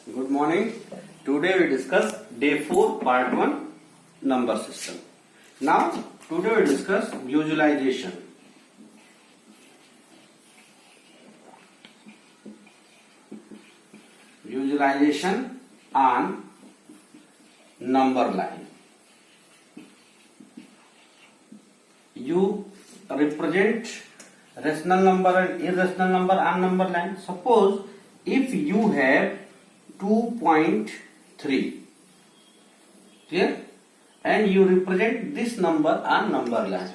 Good morning. Today we discuss day 4 part 1 number system. Now today we discuss visualization. Visualization on number line. You represent rational number and irrational number on number line. Suppose if you have 2.3, clear, and you represent this number on number line.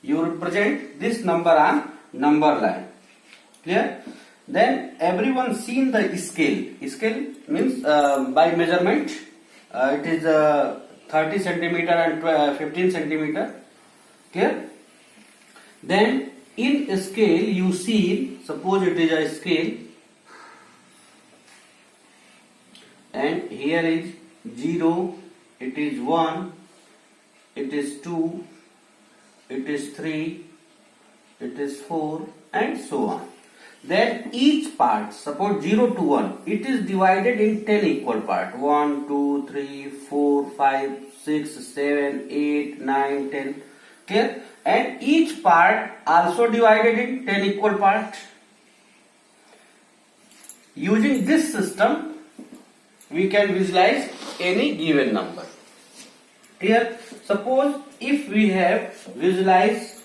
You represent this number on number line, clear. Then everyone seen the scale. Scale means by measurement. It is 30 centimeter and 15 centimeter, clear. Then in scale you see, suppose it is a scale, and here is 0, it is 1, it is 2, it is 3, it is 4, and so on. Then each part, suppose 0 to 1, it is divided in 10 equal parts. 1, 2, 3, 4, 5, 6, 7, 8, 9, 10. Clear? And each part also divided in 10 equal parts. Using this system, we can visualize any given number. Clear? Suppose if we have visualize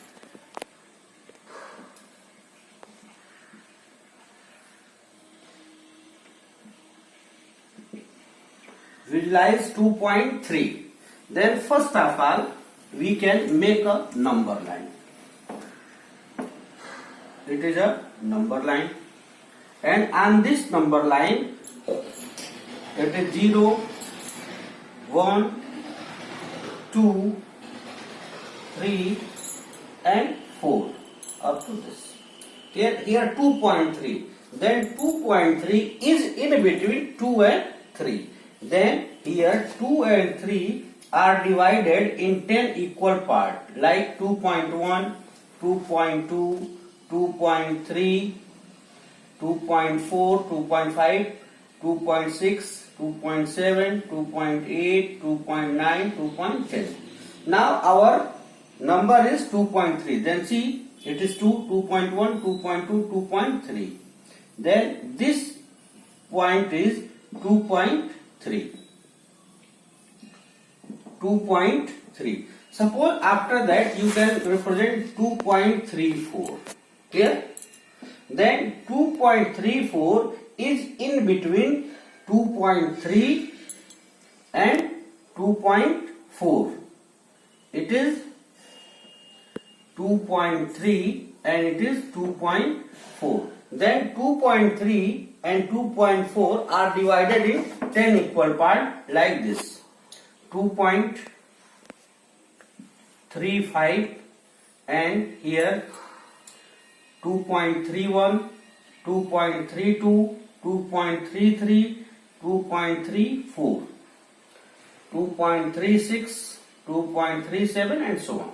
2.3, then first of all we can make a number line. It is a number line, and on this number line it is 0, 1, 2, 3 and 4 up to this. Here 2.3. Then 2.3 is in between 2 and 3. Then here 2 and 3 are divided in 10 equal parts, like 2.1, 2.2, 2.3, 2.4, 2.5, 2.6, 2.7, 2.8, 2.9, 2.10. Now our number is 2.3. Then see, it is 2, 2.1, 2.2, 2.3. Then this point is 2.3. 2.3. Suppose after that you can represent 2.34. Clear? Then 2.34 is in between 2.3 and 2.4. It is 2.3 and it is 2.4. Then 2.3 and 2.4 are divided in 10 equal parts, like this. 2.35 and here 2.31, 2.32, 2.33, 2.34, 2.36, 2.37 and so on.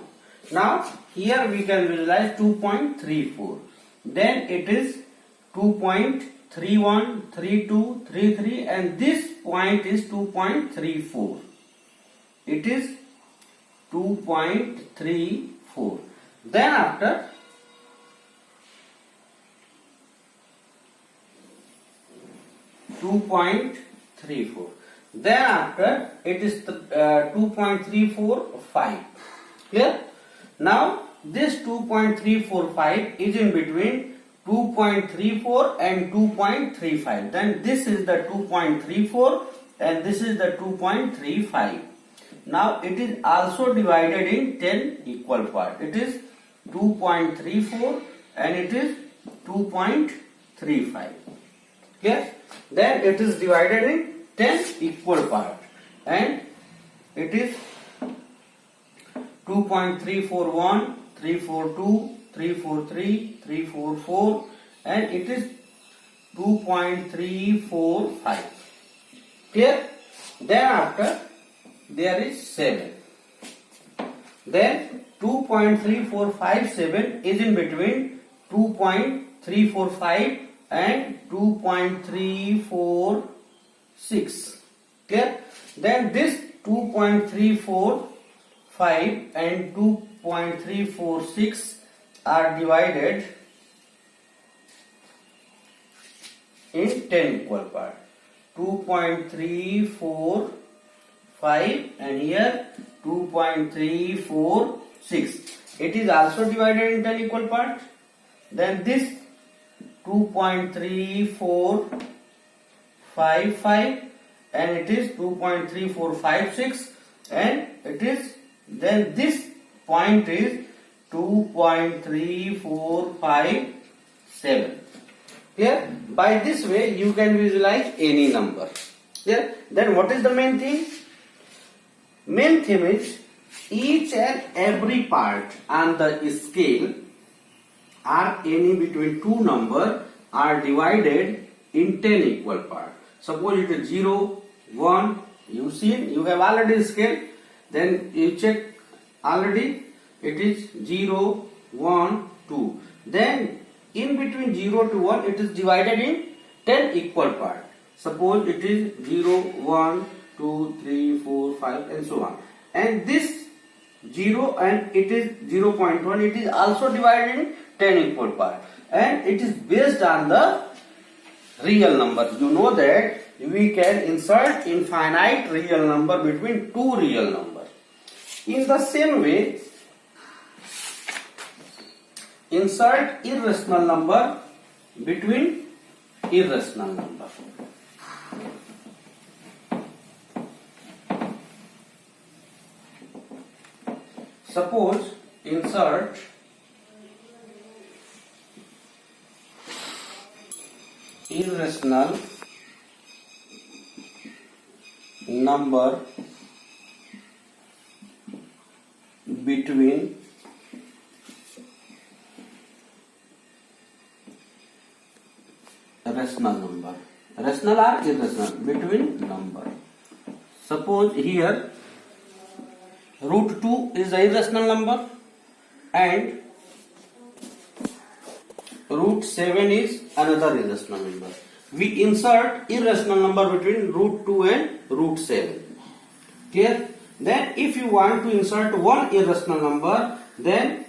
Now here we can visualize 2.34. Then it is 2.31, 32, 33 and this point is 2.34. It is 2.34. Then after Then after it is 2.345. Clear? Now this 2.345 is in between 2.34 and 2.35. Then this is the 2.34 and this is the 2.35. Now it is also divided in 10 equal parts. It is 2.34 and it is 2.35. Yes? Then it is divided in 10 equal parts and it is 2.341, 342, 343, 344 and it is 2.345. Clear? Then after there is 7. Then 2.3457 is in between 2.345 and 2.347. 6. Clear? Then this 2.345 and 2.346 are divided in 10 equal parts. 2.345 and here 2.346. It is also divided in 10 equal parts. Then this 2.3455 and it is 2.3456 and it is, then this point is 2.3457. Clear? By this way you can visualize any number. Clear? Then what is the main theme? Main theme is each and every part on the scale are any between two numbers are divided in 10 equal parts. Suppose it is 0, 1, you see, you have already scale, then you check already, it is 0, 1, 2. Then in between 0 to 1 it is divided in 10 equal parts. Suppose it is 0, 1, 2, 3, 4, 5 and so on. And this 0 and it is 0.1, it is also divided in 10 equal parts. And it is based on the real number. You know that we can insert infinite real number between two real numbers. In the same way, insert irrational number between irrational number. Suppose insert irrational number between rational number. Rational or irrational? Between number. Suppose here root 2 is the irrational number and root 7 is another irrational number. We insert irrational number between root 2 and root 7. Clear? Then if you want to insert one irrational number, then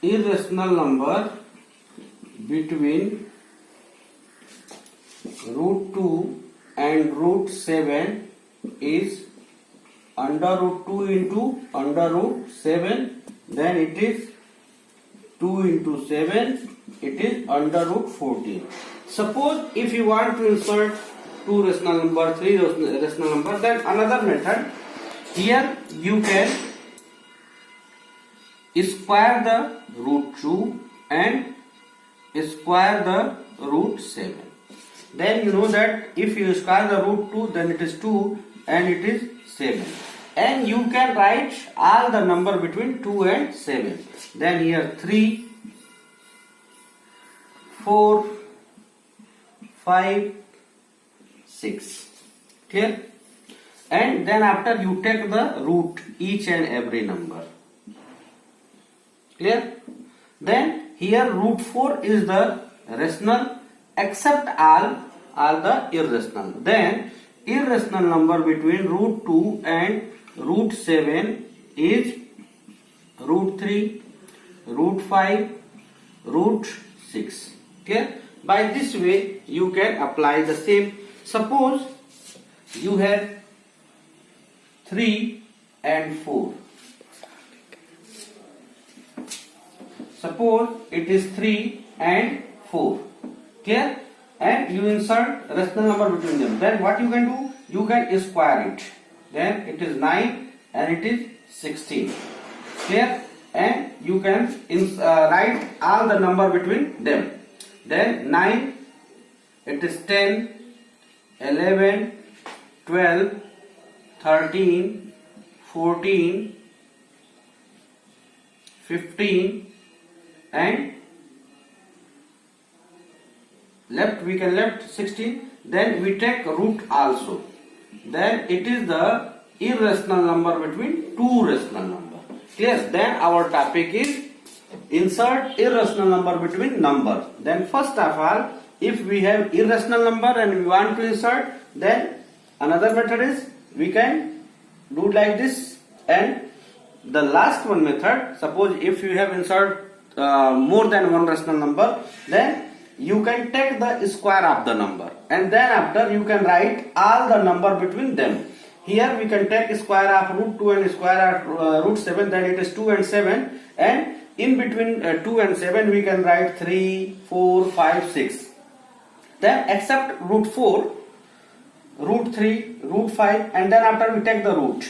irrational number between root 2 and root 7 is under root 2 into under root 7, then it is 2 into 7, it is under root 14. Suppose if you want to insert two rational number, three rational number, then another method, here you can square the root 2 and square the root 7. Then you know that if you square the root 2, then it is 2 and it is 7. And you can write all the number between 2 and 7. Then here 3, 4, 5, 6. Clear? And then after you take the root each and every number. Clear? Then here root 4 is the rational except all the irrational. Then irrational number between root 2 and root 7 is root 3, root 5, root 6. Okay? By this way you can apply the same. Suppose you have 3 and 4. Suppose it is 3 and 4. Clear? And you insert rational number between them. Then what you can do? You can square it. Then it is 9 and it is 16. Clear? And you can write all the number between them. Then 9, it is 10, 11, 12, 13, 14, 15 and left, we can left 16. Then we take root also. Then it is the irrational number between two rational number. Clear? Then our topic is insert irrational number between numbers. Then first of all, if we have irrational number and we want to insert, then another method is we can do like this. And the last one method, suppose if you have insert more than one rational number, then you can take the square of the number and then after you can write all the number between them. Here we can take square of root 2 and square of root 7, then it is 2 and 7, and in between 2 and 7 we can write 3, 4, 5, 6. Then except root 4, root 3, root 5, and then after we take the root.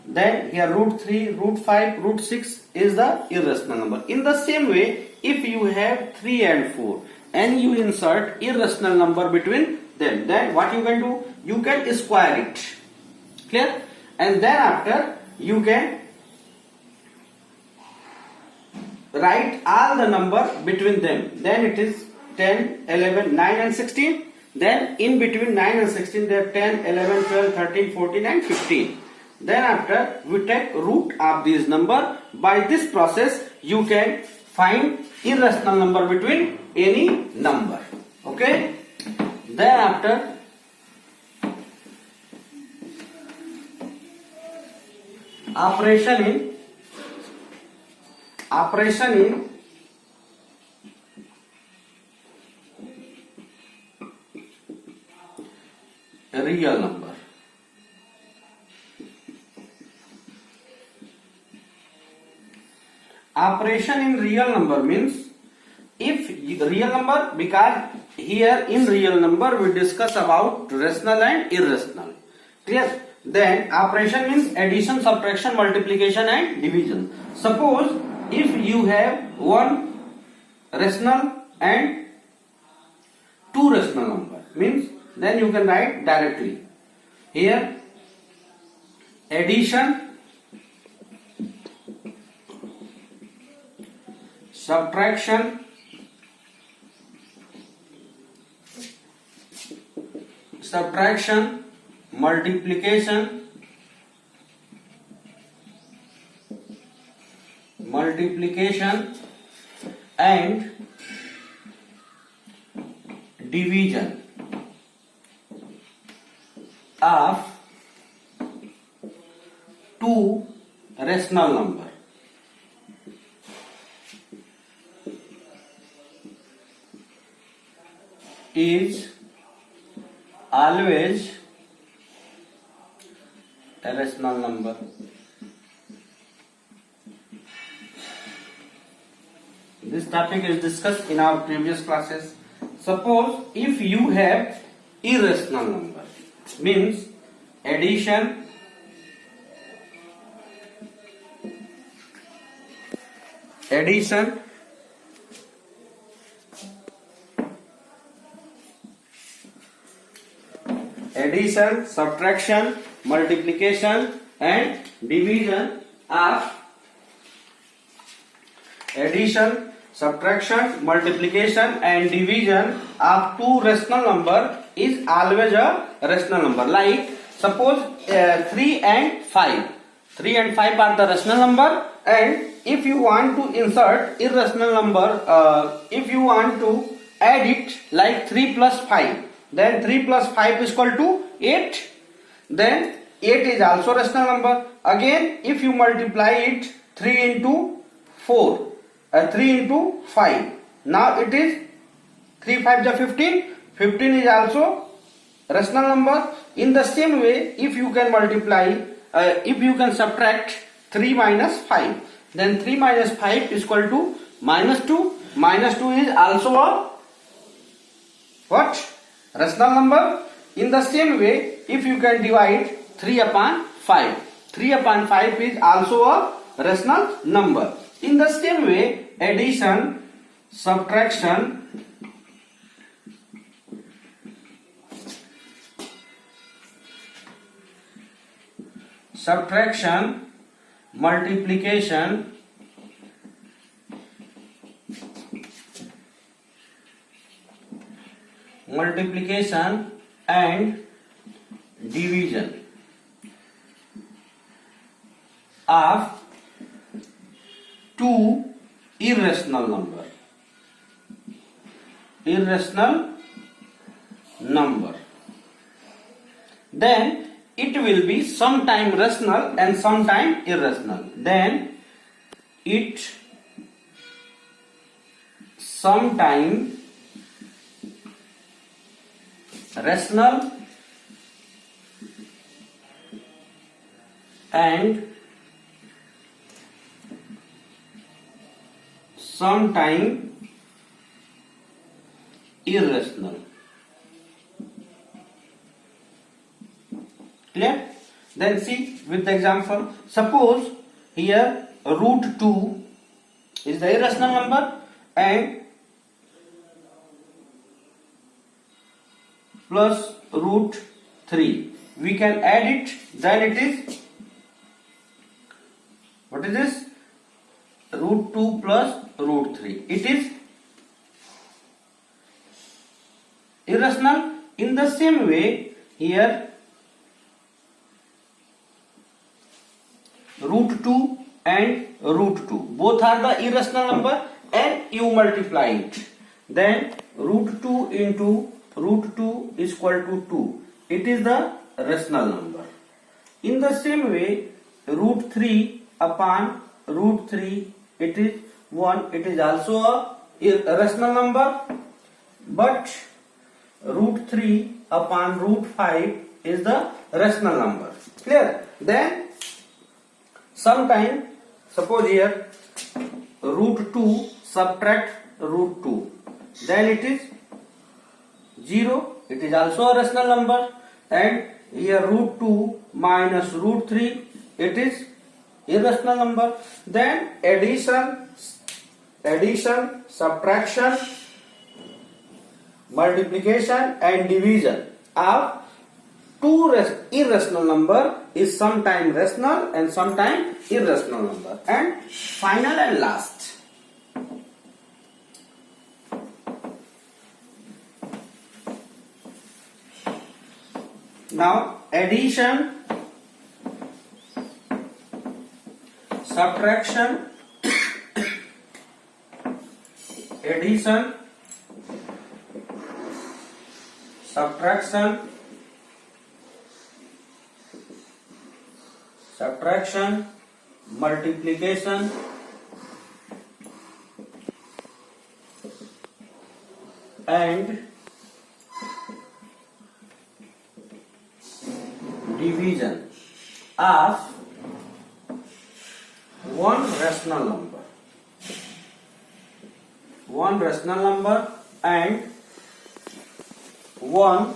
Then here root 3, root 5, root 6 is the irrational number. In the same way, if you have 3 and 4 and you insert irrational number between them, then what you can do? You can square it. Clear? And then after you can write all the number between them. Then it is 10, 11, 9 and 16. Then in between 9 and 16 there are 10, 11, 12, 13, 14 and 15. Then after we take root of these number. By this process you can find irrational number between any number. Okay. Then after operation in real number. Operation in real number means if real number, because here in real number we discuss about rational and irrational. Clear? Then operation means addition, subtraction, multiplication and division. Suppose if you have one rational and two rational number, means then you can write directly here addition, subtraction, multiplication and division of two rational number. Is always a rational number. This topic is discussed in our previous classes. Suppose if you have irrational number, means addition, subtraction, multiplication and division of two rational number is always a rational number. Like suppose 3 and 5. 3 and 5 are the rational number, and if you want to insert irrational number, if you want to add it like 3 plus 5, then 3 plus 5 is equal to 8. Then 8 is also rational number. Again, if you multiply it 3 into 4, 3 into 5, now it is 3 5 is 15. 15 is also rational number. In the same way, if you can subtract 3 minus 5, then 3 minus 5 is equal to minus 2. Minus 2 is also a what? Rational number. In the same way, if you can divide 3 upon 5, 3 upon 5 is also a rational number. In the same way, addition, subtraction, multiplication and division of two irrational number. Then it will be sometime rational and sometime irrational. Then it sometime rational and sometime irrational. Clear? Then see with the example. Suppose here root 2 is the irrational number and plus root 3. We can add it, then it is, what is this? Root 2 plus root 3. It is irrational. In the same way, here root 2 and root 2 both are the irrational number and you multiply it. Then root 2 into root 2 is equal to 2. It is the rational number. In the same way, root 3 upon root 3, it is 1. It is also a rational number, but root 3 upon root 5 is the rational number. Clear? Then sometime, suppose here root 2 subtract root 2, then it is 0. It is also a rational number. And here root 2 minus root 3, it is irrational number. Then addition, subtraction, multiplication and division of two irrational number is sometime rational and sometime irrational number. And final and last, now addition, subtraction, addition, subtraction, multiplication, and division of one rational number and one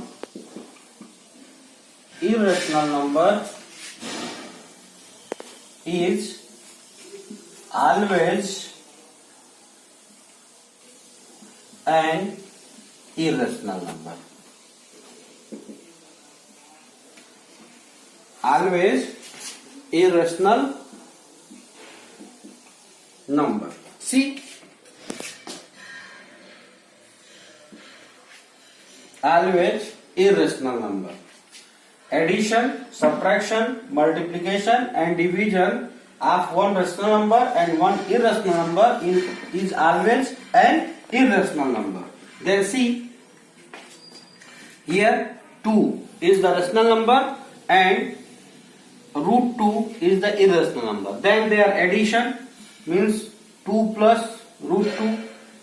irrational number is always an irrational number. Always irrational number. See, always irrational number. Addition, subtraction, multiplication and division of one rational number and one irrational number is always an irrational number. Then see, here 2 is the rational number and root 2 is the irrational number. Then their addition means 2 plus root 2,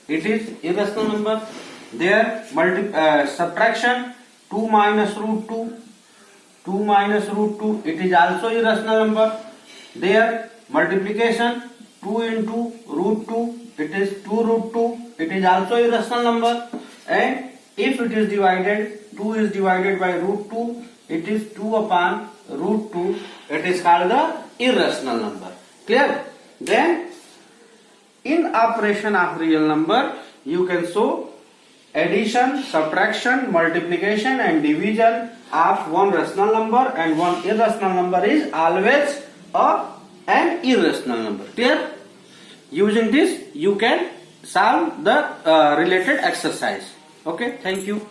it is irrational number. Their subtraction, 2 minus root 2, 2 minus root 2, it is also irrational number. Their multiplication, 2 into root 2, it is 2 root 2, it is also irrational number. And if it is divided, 2 is divided by root 2, it is 2 upon root 2, it is called the irrational number. Clear? Then in operation of real number, you can show addition, subtraction, multiplication and division of one rational number and one irrational number is always an irrational number. Clear? Using this, you can solve the related exercise. Okay, thank you.